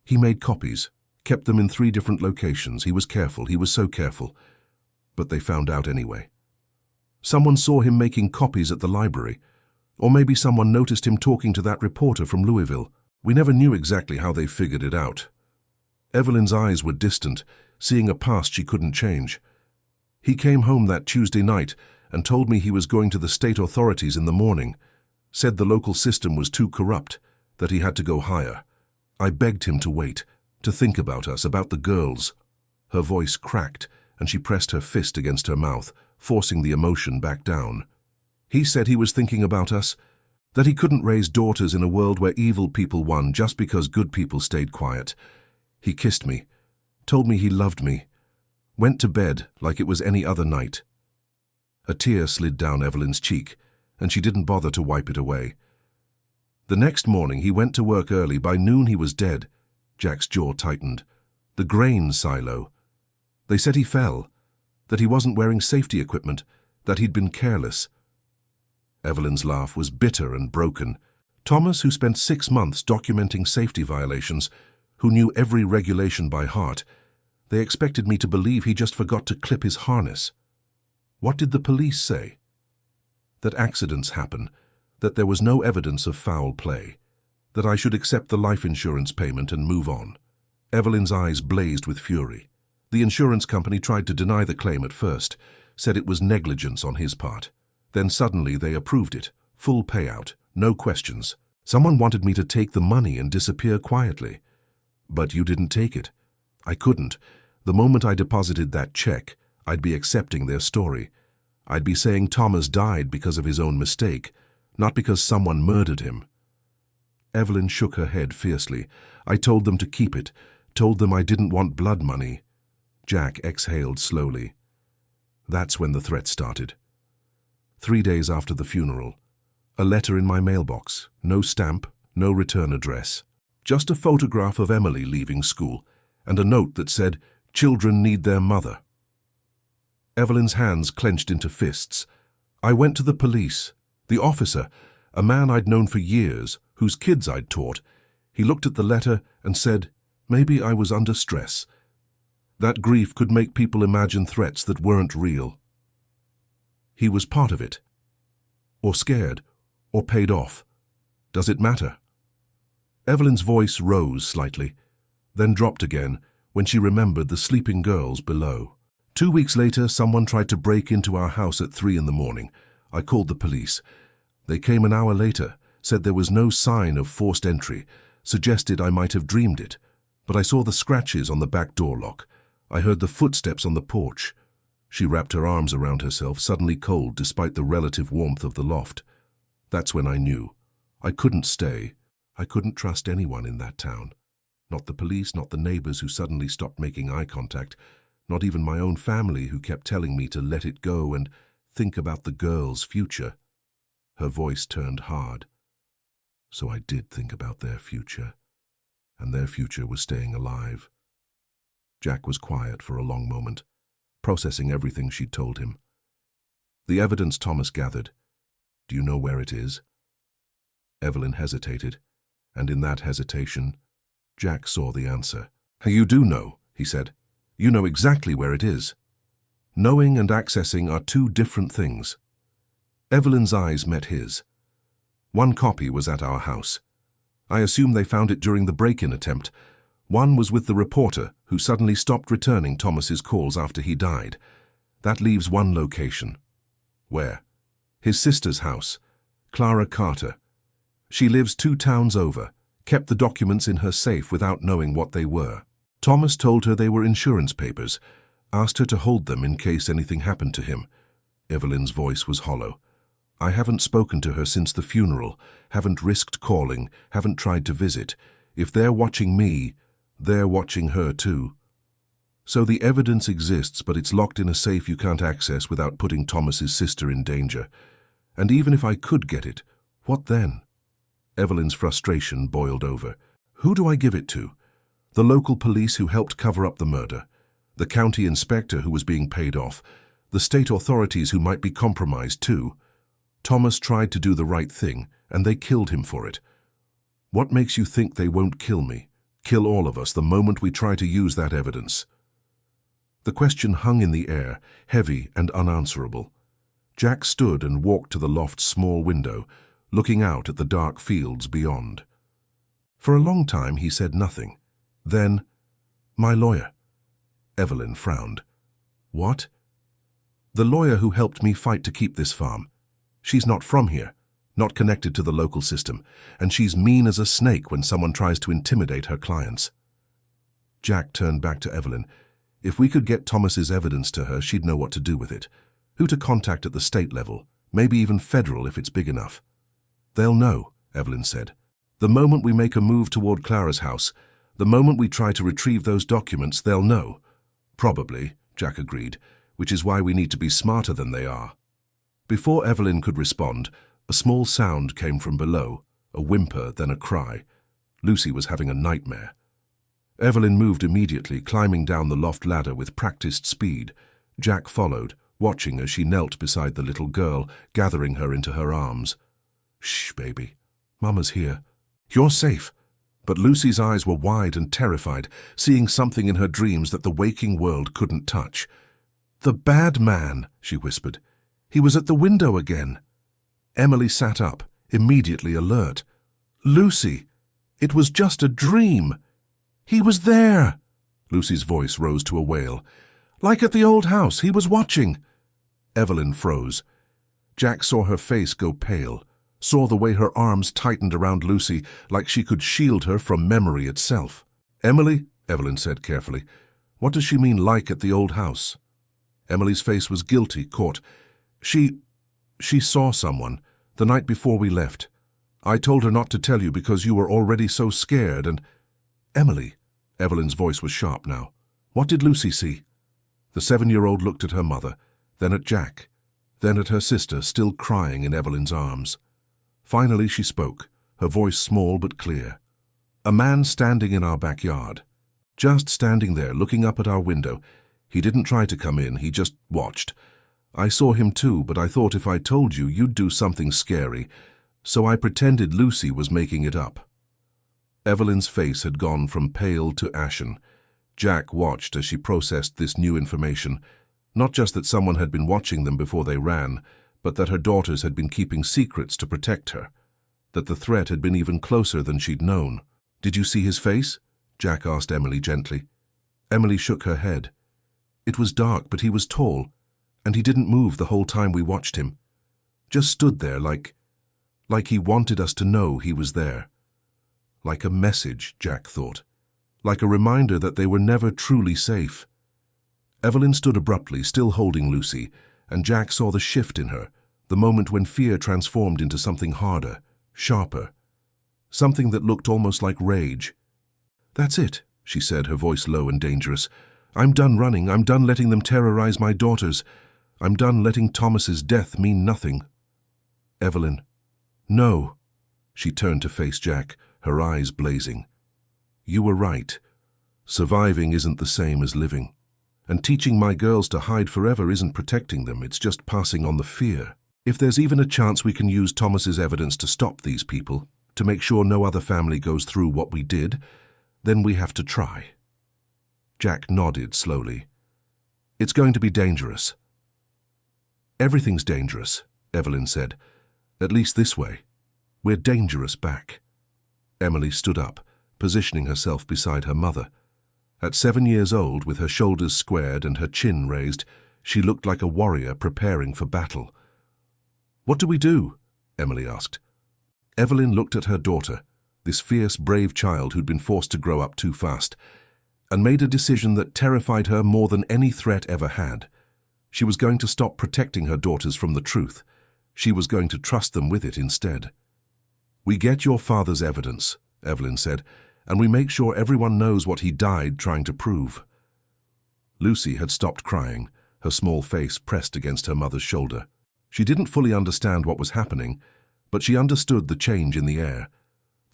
He made copies, kept them in 3 different locations. He was careful, he was so careful. But they found out anyway. Someone saw him making copies at the library. Or maybe someone noticed him talking to that reporter from Louisville. We never knew exactly how they figured it out. Evelyn's eyes were distant, seeing a past she couldn't change. He came home that Tuesday night and told me he was going to the state authorities in the morning, said the local system was too corrupt, that he had to go higher. I begged him to wait, to think about us, about the girls. Her voice cracked, and she pressed her fist against her mouth, forcing the emotion back down. He said he was thinking about us, that he couldn't raise daughters in a world where evil people won just because good people stayed quiet. He kissed me, told me he loved me, went to bed like it was any other night. A tear slid down Evelyn's cheek, and she didn't bother to wipe it away. The next morning he went to work early. By noon he was dead. Jack's jaw tightened. The grain silo. They said he fell, that he wasn't wearing safety equipment, that he'd been careless. Evelyn's laugh was bitter and broken. Thomas, who spent 6 months documenting safety violations, who knew every regulation by heart, they expected me to believe he just forgot to clip his harness. What did the police say? That accidents happen, that there was no evidence of foul play, that I should accept the life insurance payment and move on. Evelyn's eyes blazed with fury. The insurance company tried to deny the claim at first, said it was negligence on his part. Then suddenly they approved it, full payout, no questions. Someone wanted me to take the money and disappear quietly. But you didn't take it. I couldn't. The moment I deposited that check, I'd be accepting their story. I'd be saying Thomas died because of his own mistake, not because someone murdered him. Evelyn shook her head fiercely. I told them to keep it, told them I didn't want blood money. Jack exhaled slowly. That's when the threat started. 3 days after the funeral, a letter in my mailbox, no stamp, no return address. Just a photograph of Emily leaving school, and a note that said, "Children need their mother." Evelyn's hands clenched into fists. I went to the police. The officer, a man I'd known for years, whose kids I'd taught, he looked at the letter and said, maybe I was under stress. That grief could make people imagine threats that weren't real. He was part of it. Or scared, or paid off. Does it matter? Evelyn's voice rose slightly, then dropped again when she remembered the sleeping girls below. 2 weeks later, someone tried to break into our house at 3 a.m. I called the police. They came an hour later, said there was no sign of forced entry, suggested I might have dreamed it. But I saw the scratches on the back door lock. I heard the footsteps on the porch. She wrapped her arms around herself, suddenly cold despite the relative warmth of the loft. That's when I knew. I couldn't stay. I couldn't trust anyone in that town. Not the police, not the neighbors who suddenly stopped making eye contact, not even my own family who kept telling me to let it go and think about the girls' future. Her voice turned hard. So I did think about their future, and their future was staying alive. Jack was quiet for a long moment, processing everything she'd told him. The evidence Thomas gathered. Do you know where it is? Evelyn hesitated, and in that hesitation, Jack saw the answer. You do know, he said. You know exactly where it is. Knowing and accessing are two different things. Evelyn's eyes met his. One copy was at our house. I assume they found it during the break-in attempt. One was with the reporter, who suddenly stopped returning Thomas's calls after he died. That leaves one location. Where? His sister's house, Clara Carter. She lives 2 towns over, kept the documents in her safe without knowing what they were. Thomas told her they were insurance papers, asked her to hold them in case anything happened to him. Evelyn's voice was hollow. I haven't spoken to her since the funeral, haven't risked calling, haven't tried to visit. If they're watching me, they're watching her too. So the evidence exists, but it's locked in a safe you can't access without putting Thomas's sister in danger. And even if I could get it, what then? Evelyn's frustration boiled over. Who do I give it to? The local police who helped cover up the murder, the county inspector who was being paid off, the state authorities who might be compromised too. Thomas tried to do the right thing, and they killed him for it. What makes you think they won't kill me, kill all of us the moment we try to use that evidence? The question hung in the air, heavy and unanswerable. Jack stood and walked to the loft's small window, looking out at the dark fields beyond. For a long time he said nothing. Then, "My lawyer." Evelyn frowned. "What?" "The lawyer who helped me fight to keep this farm. She's not from here, not connected to the local system, and she's mean as a snake when someone tries to intimidate her clients." Jack turned back to Evelyn. If we could get Thomas's evidence to her, she'd know what to do with it. Who to contact at the state level, maybe even federal if it's big enough. "They'll know," Evelyn said. "The moment we make a move toward Clara's house, the moment we try to retrieve those documents, they'll know." "Probably," Jack agreed, "which is why we need to be smarter than they are." Before Evelyn could respond, a small sound came from below, a whimper, then a cry. Lucy was having a nightmare. Evelyn moved immediately, climbing down the loft ladder with practiced speed. Jack followed, watching as she knelt beside the little girl, gathering her into her arms. "Shh, baby. Mama's here. You're safe." But Lucy's eyes were wide and terrified, seeing something in her dreams that the waking world couldn't touch. "The bad man," she whispered. "He was at the window again." Emily sat up, immediately alert. "Lucy, it was just a dream. He was there." Lucy's voice rose to a wail. "Like at the old house, he was watching." Evelyn froze. Jack saw her face go pale, saw the way her arms tightened around Lucy like she could shield her from memory itself. "Emily," Evelyn said carefully, "what does she mean, like at the old house?" Emily's face was guilty, caught. She saw someone, the night before we left. I told her not to tell you because you were already so scared and—" "Emily," Evelyn's voice was sharp now. "What did Lucy see?" The 7-year-old looked at her mother, then at Jack, then at her sister, still crying in Evelyn's arms. Finally she spoke, her voice small but clear. "A man standing in our backyard. Just standing there, looking up at our window. He didn't try to come in, he just watched. I saw him too, but I thought if I told you, you'd do something scary, so I pretended Lucy was making it up." Evelyn's face had gone from pale to ashen. Jack watched as she processed this new information. Not just that someone had been watching them before they ran, but that her daughters had been keeping secrets to protect her. That the threat had been even closer than she'd known. "Did you see his face?" Jack asked Emily gently. Emily shook her head. "It was dark, but he was tall, and he didn't move the whole time we watched him. Just stood there like he wanted us to know he was there." Like a message, Jack thought. Like a reminder that they were never truly safe. Evelyn stood abruptly, still holding Lucy, and Jack saw the shift in her, the moment when fear transformed into something harder, sharper. Something that looked almost like rage. "That's it," she said, her voice low and dangerous. "I'm done running. I'm done letting them terrorize my daughters. I'm done letting Thomas's death mean nothing." "Evelyn." "No." She turned to face Jack, her eyes blazing. "You were right. Surviving isn't the same as living. And teaching my girls to hide forever isn't protecting them, it's just passing on the fear. If there's even a chance we can use Thomas's evidence to stop these people, to make sure no other family goes through what we did, then we have to try." Jack nodded slowly. "It's going to be dangerous." "Everything's dangerous," Evelyn said. "At least this way. We're dangerous back." Emily stood up, positioning herself beside her mother. At 7 years old, with her shoulders squared and her chin raised, she looked like a warrior preparing for battle. "What do we do?" Emily asked. Evelyn looked at her daughter, this fierce, brave child who'd been forced to grow up too fast, and made a decision that terrified her more than any threat ever had. She was going to stop protecting her daughters from the truth. She was going to trust them with it instead. "We get your father's evidence," Evelyn said, "and we make sure everyone knows what he died trying to prove." Lucy had stopped crying, her small face pressed against her mother's shoulder. She didn't fully understand what was happening, but she understood the change in the air,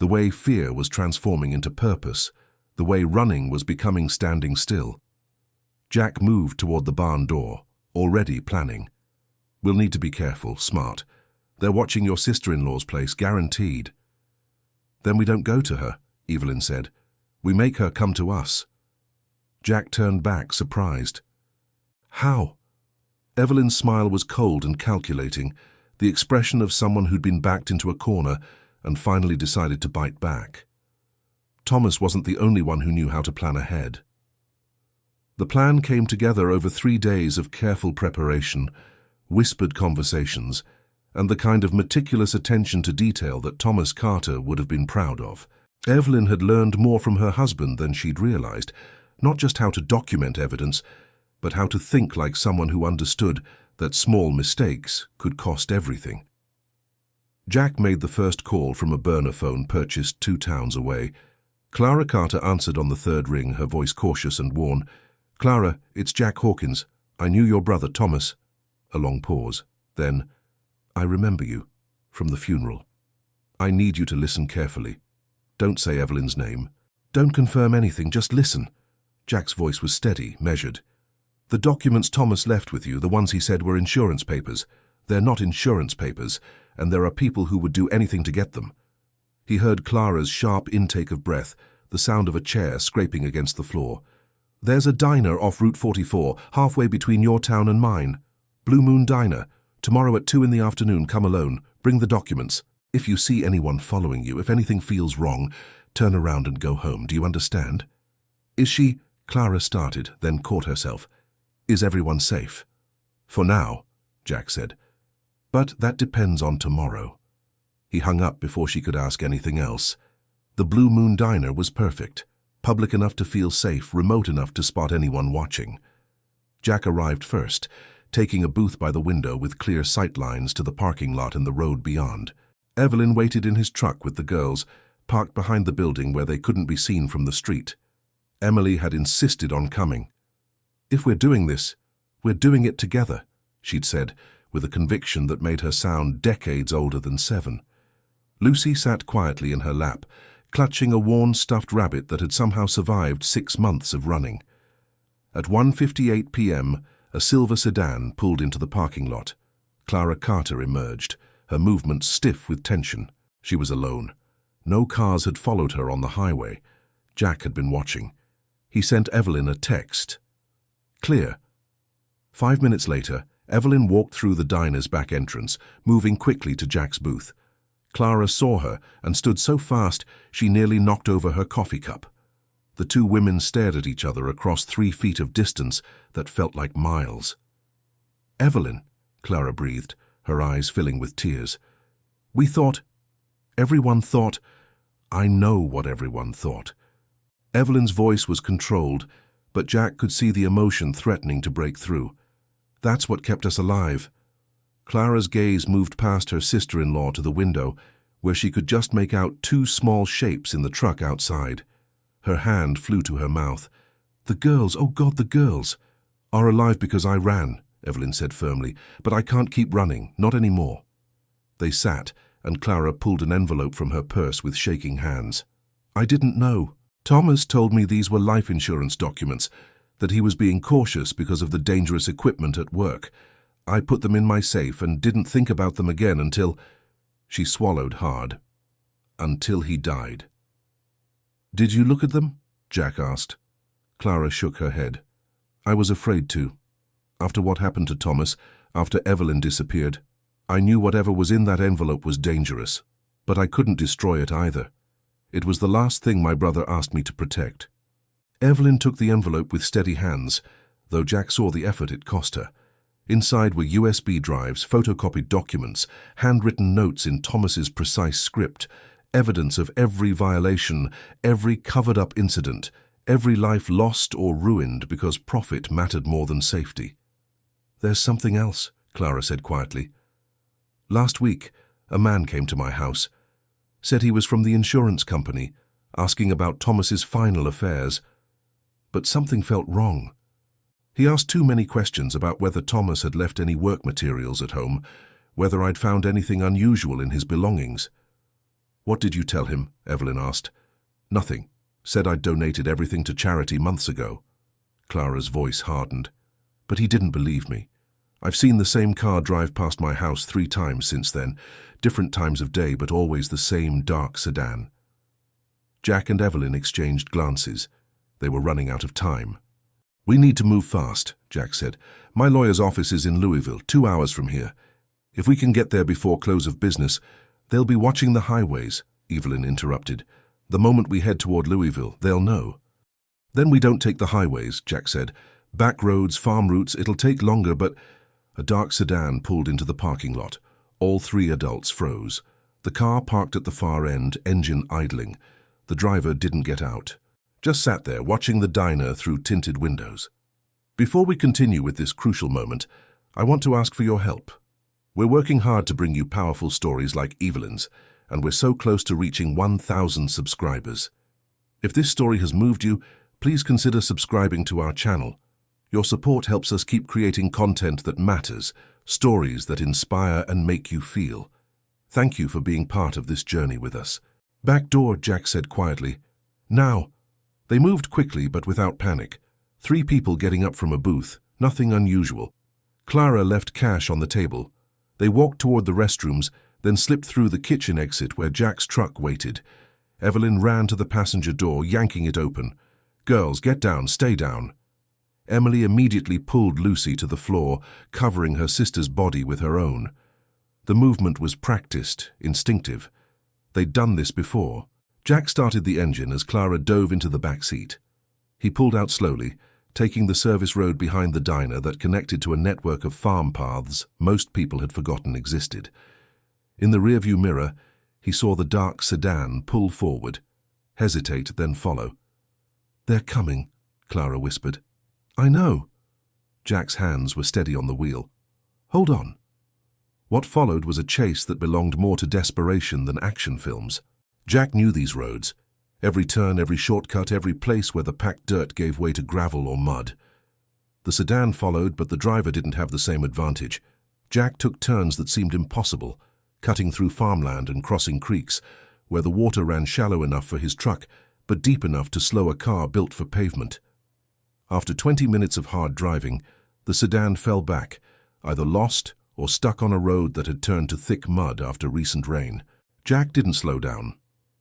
the way fear was transforming into purpose, the way running was becoming standing still. Jack moved toward the barn door, already planning. "We'll need to be careful, smart. They're watching your sister-in-law's place, guaranteed." "Then we don't go to her," Evelyn said. "We make her come to us." Jack turned back, surprised. "How?" Evelyn's smile was cold and calculating, the expression of someone who'd been backed into a corner and finally decided to bite back. Thomas wasn't the only one who knew how to plan ahead. The plan came together over 3 days of careful preparation, whispered conversations, and the kind of meticulous attention to detail that Thomas Carter would have been proud of. Evelyn had learned more from her husband than she'd realized, not just how to document evidence, but how to think like someone who understood that small mistakes could cost everything. Jack made the first call from a burner phone purchased 2 towns away. Clara Carter answered on the 3rd ring, her voice cautious and worn. "Clara, it's Jack Hawkins. I knew your brother, Thomas." A long pause. Then, "I remember you, from the funeral. I need you to listen carefully. Don't say Evelyn's name. Don't confirm anything, just listen." Jack's voice was steady, measured. "The documents Thomas left with you, the ones he said were insurance papers, they're not insurance papers, and there are people who would do anything to get them." He heard Clara's sharp intake of breath, the sound of a chair scraping against the floor. "There's a diner off Route 44, halfway between your town and mine. Blue Moon Diner. Tomorrow at 2 in the afternoon, come alone. Bring the documents. If you see anyone following you, if anything feels wrong, turn around and go home. Do you understand?" "Is she—" Clara started, then caught herself. "Is everyone safe?" "For now," Jack said. "But that depends on tomorrow." He hung up before she could ask anything else. The Blue Moon Diner was perfect. Public enough to feel safe, remote enough to spot anyone watching. Jack arrived first, taking a booth by the window with clear sight lines to the parking lot and the road beyond. Evelyn waited in his truck with the girls, parked behind the building where they couldn't be seen from the street. Emily had insisted on coming. "If we're doing this, we're doing it together," she'd said, with a conviction that made her sound decades older than 7. Lucy sat quietly in her lap, clutching a worn stuffed rabbit that had somehow survived 6 months of running. At 1:58 p.m., a silver sedan pulled into the parking lot. Clara Carter emerged, her movements stiff with tension. She was alone. No cars had followed her on the highway. Jack had been watching. He sent Evelyn a text. "Clear." 5 minutes later, Evelyn walked through the diner's back entrance, moving quickly to Jack's booth. Clara saw her and stood so fast she nearly knocked over her coffee cup. The 2 women stared at each other across 3 feet of distance that felt like miles. "Evelyn," Clara breathed, her eyes filling with tears. "We thought—" "Everyone thought—" "I know what everyone thought." Evelyn's voice was controlled, but Jack could see the emotion threatening to break through. "That's what kept us alive." Clara's gaze moved past her sister-in-law to the window, where she could just make out 2 small shapes in the truck outside. Her hand flew to her mouth. "The girls, oh God, the girls, are alive because I ran," Evelyn said firmly, "but I can't keep running, not anymore." They sat, and Clara pulled an envelope from her purse with shaking hands. "I didn't know. Thomas told me these were life insurance documents, that he was being cautious because of the dangerous equipment at work. I put them in my safe and didn't think about them again until—" She swallowed hard. "Until he died." "Did you look at them?" Jack asked. Clara shook her head. "I was afraid to. After what happened to Thomas, after Evelyn disappeared, I knew whatever was in that envelope was dangerous, but I couldn't destroy it either. It was the last thing my brother asked me to protect." Evelyn took the envelope with steady hands, though Jack saw the effort it cost her. Inside were USB drives, photocopied documents, handwritten notes in Thomas's precise script, evidence of every violation, every covered-up incident, every life lost or ruined because profit mattered more than safety. "There's something else," Clara said quietly. "Last week, a man came to my house, said he was from the insurance company, asking about Thomas's final affairs. But something felt wrong. He asked too many questions about whether Thomas had left any work materials at home, whether I'd found anything unusual in his belongings." "What did you tell him?" Evelyn asked. "Nothing. Said I'd donated everything to charity months ago." Clara's voice hardened. "But he didn't believe me. I've seen the same car drive past my house 3 times since then, different times of day, but always the same dark sedan." Jack and Evelyn exchanged glances. They were running out of time. "We need to move fast," Jack said. "My lawyer's office is in Louisville, 2 hours from here. If we can get there before close of business, they'll be watching the highways, Evelyn interrupted. The moment we head toward Louisville, they'll know. Then we don't take the highways, Jack said. Back roads, farm routes, it'll take longer, but... A dark sedan pulled into the parking lot. All three adults froze. The car parked at the far end, engine idling. The driver didn't get out. Just sat there, watching the diner through tinted windows. Before we continue with this crucial moment, I want to ask for your help. We're working hard to bring you powerful stories like Evelyn's, and we're so close to reaching 1,000 subscribers. If this story has moved you, please consider subscribing to our channel. Your support helps us keep creating content that matters, stories that inspire and make you feel. Thank you for being part of this journey with us. Back door, Jack said quietly. Now. They moved quickly but without panic. 3 people getting up from a booth, nothing unusual. Clara left cash on the table. They walked toward the restrooms, then slipped through the kitchen exit where Jack's truck waited. Evelyn ran to the passenger door, yanking it open. Girls, get down, stay down. Emily immediately pulled Lucy to the floor, covering her sister's body with her own. The movement was practiced, instinctive. They'd done this before. Jack started the engine as Clara dove into the back seat. He pulled out slowly, taking the service road behind the diner that connected to a network of farm paths most people had forgotten existed. In the rearview mirror, he saw the dark sedan pull forward, hesitate, then follow. "They're coming," Clara whispered. "I know." Jack's hands were steady on the wheel. "Hold on." What followed was a chase that belonged more to desperation than action films. Jack knew these roads. Every turn, every shortcut, every place where the packed dirt gave way to gravel or mud. The sedan followed, but the driver didn't have the same advantage. Jack took turns that seemed impossible, cutting through farmland and crossing creeks, where the water ran shallow enough for his truck, but deep enough to slow a car built for pavement. After 20 minutes of hard driving, the sedan fell back, either lost or stuck on a road that had turned to thick mud after recent rain. Jack didn't slow down.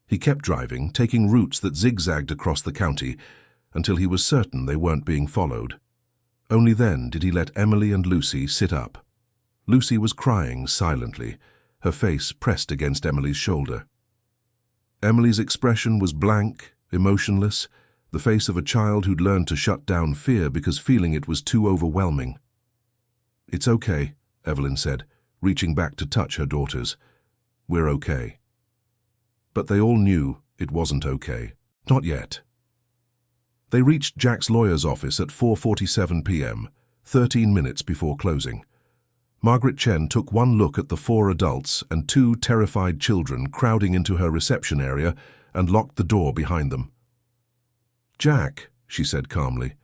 He kept driving, taking routes that zigzagged across the county until he was certain they weren't being followed. Only then did he let Emily and Lucy sit up. Lucy was crying silently, her face pressed against Emily's shoulder. Emily's expression was blank, emotionless, the face of a child who'd learned to shut down fear because feeling it was too overwhelming. "It's okay," Evelyn said, reaching back to touch her daughters. "We're okay." But they all knew it wasn't okay. Not yet. They reached Jack's lawyer's office at 4:47 p.m., 13 minutes before closing. Margaret Chen took one look at the 4 adults and 2 terrified children crowding into her reception area and locked the door behind them. "Jack," she said calmly,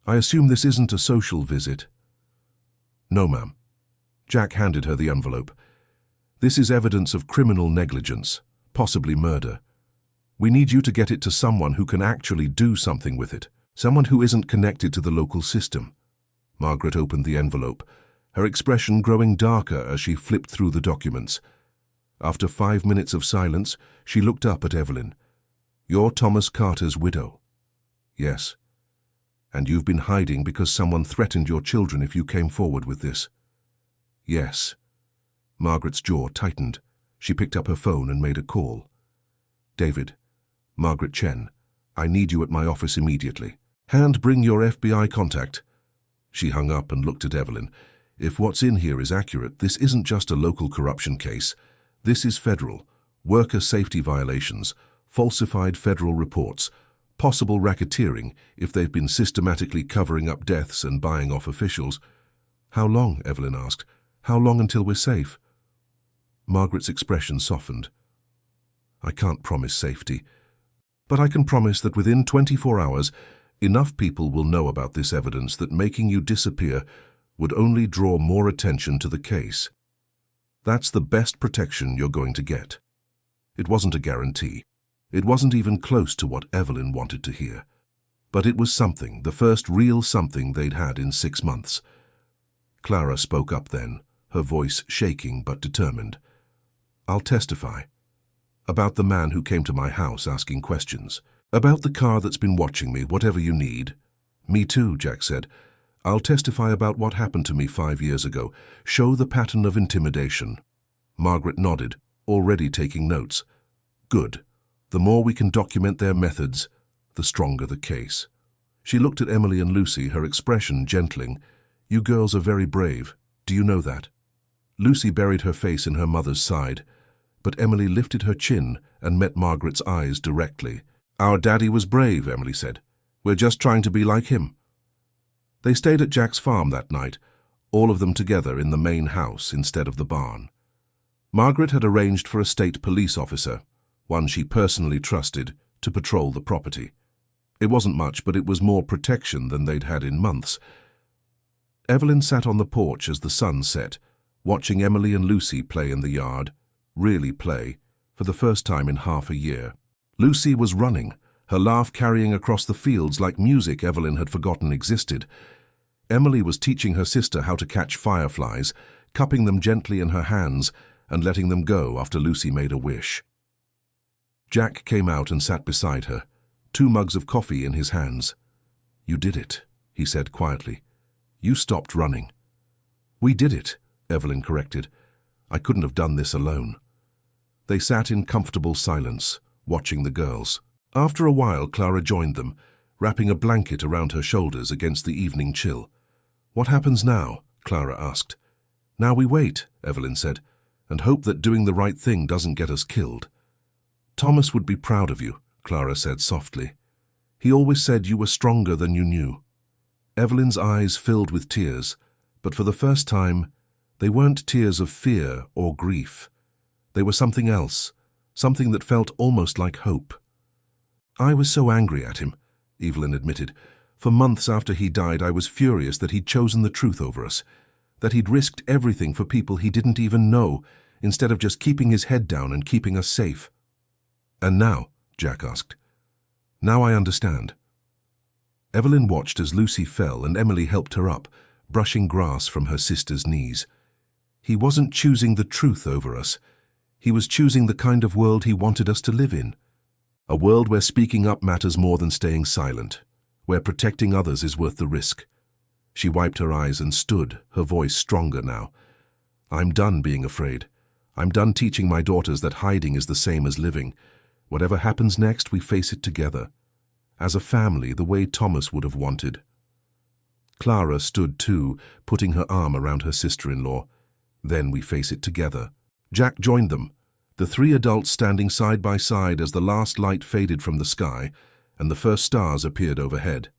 "I assume this isn't a social visit." "No, ma'am." Jack handed her the envelope. "This is evidence of criminal negligence, possibly murder. We need you to get it to someone who can actually do something with it, someone who isn't connected to the local system." Margaret opened the envelope, her expression growing darker as she flipped through the documents. After 5 minutes of silence, she looked up at Evelyn. "You're Thomas Carter's widow." "Yes." "And you've been hiding because someone threatened your children if you came forward with this." "Yes." Margaret's jaw tightened. She picked up her phone and made a call. "David, Margaret Chen, I need you at my office immediately. And bring your FBI contact." She hung up and looked at Evelyn. "If what's in here is accurate, this isn't just a local corruption case. This is federal. Worker safety violations, falsified federal reports, possible racketeering if they've been systematically covering up deaths and buying off officials." "How long?" Evelyn asked. "How long until we're safe?" Margaret's expression softened. "I can't promise safety, but I can promise that within 24 hours, enough people will know about this evidence that making you disappear would only draw more attention to the case. That's the best protection you're going to get." It wasn't a guarantee. It wasn't even close to what Evelyn wanted to hear. But it was something, the first real something they'd had in 6 months. Clara spoke up then, her voice shaking but determined. "I'll testify. About the man who came to my house asking questions. About the car that's been watching me, whatever you need." "Me too," Jack said. I'll testify about what happened to me 5 years ago. Show the pattern of intimidation." Margaret nodded, already taking notes. "Good. The more we can document their methods, the stronger the case." She looked at Emily and Lucy, her expression gentling. "You girls are very brave. Do you know that?" Lucy buried her face in her mother's side, but Emily lifted her chin and met Margaret's eyes directly. "Our daddy was brave," Emily said. "We're just trying to be like him." They stayed at Jack's farm that night, all of them together in the main house instead of the barn. Margaret had arranged for a state police officer, one she personally trusted, to patrol the property. It wasn't much, but it was more protection than they'd had in months. Evelyn sat on the porch as the sun set, watching Emily and Lucy play in the yard, really play, for the first time in half a year. Lucy was running, her laugh carrying across the fields like music Evelyn had forgotten existed. Emily was teaching her sister how to catch fireflies, cupping them gently in her hands and letting them go after Lucy made a wish. Jack came out and sat beside her, 2 mugs of coffee in his hands. "You did it," he said quietly. "You stopped running." "We did it," Evelyn corrected. "I couldn't have done this alone." They sat in comfortable silence, watching the girls. After a while, Clara joined them, wrapping a blanket around her shoulders against the evening chill. "What happens now?" Clara asked. "Now we wait," Evelyn said, "and hope that doing the right thing doesn't get us killed." "Thomas would be proud of you," Clara said softly. "He always said you were stronger than you knew." Evelyn's eyes filled with tears, but for the first time, they weren't tears of fear or grief. They were something else, something that felt almost like hope. "I was so angry at him," Evelyn admitted. "For months after he died, I was furious that he'd chosen the truth over us, that he'd risked everything for people he didn't even know, instead of just keeping his head down and keeping us safe." "And now?" Jack asked. "Now I understand." Evelyn watched as Lucy fell and Emily helped her up, brushing grass from her sister's knees. "He wasn't choosing the truth over us. He was choosing the kind of world he wanted us to live in. A world where speaking up matters more than staying silent, where protecting others is worth the risk." She wiped her eyes and stood, her voice stronger now. "I'm done being afraid. I'm done teaching my daughters that hiding is the same as living. Whatever happens next, we face it together. As a family, the way Thomas would have wanted." Clara stood too, putting her arm around her sister-in-law. "Then we face it together." Jack joined them, the 3 adults standing side by side as the last light faded from the sky and the first stars appeared overhead.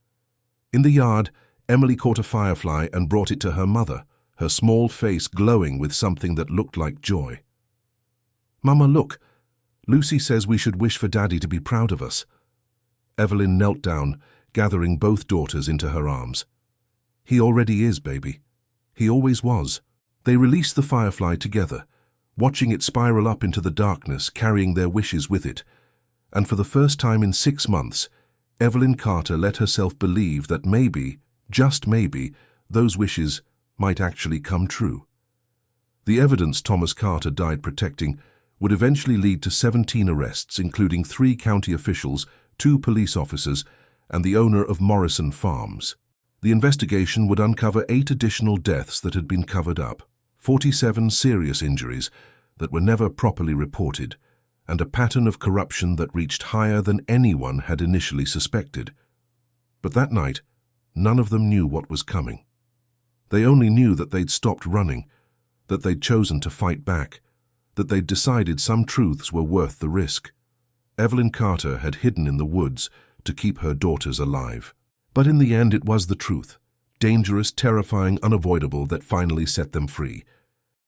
In the yard, Emily caught a firefly and brought it to her mother, her small face glowing with something that looked like joy. "Mama, look. Lucy says we should wish for Daddy to be proud of us." Evelyn knelt down, gathering both daughters into her arms. "He already is, baby. He always was." They released the firefly together, watching it spiral up into the darkness, carrying their wishes with it. And for the first time in 6 months, Evelyn Carter let herself believe that maybe, just maybe, those wishes might actually come true. The evidence Thomas Carter died protecting would eventually lead to 17 arrests, including 3 county officials, 2 police officers, and the owner of Morrison Farms. The investigation would uncover 8 additional deaths that had been covered up, 47 serious injuries that were never properly reported, and a pattern of corruption that reached higher than anyone had initially suspected. But that night, none of them knew what was coming. They only knew that they'd stopped running, that they'd chosen to fight back, that they'd decided some truths were worth the risk. Evelyn Carter had hidden in the woods to keep her daughters alive. But in the end it was the truth, dangerous, terrifying, unavoidable, that finally set them free.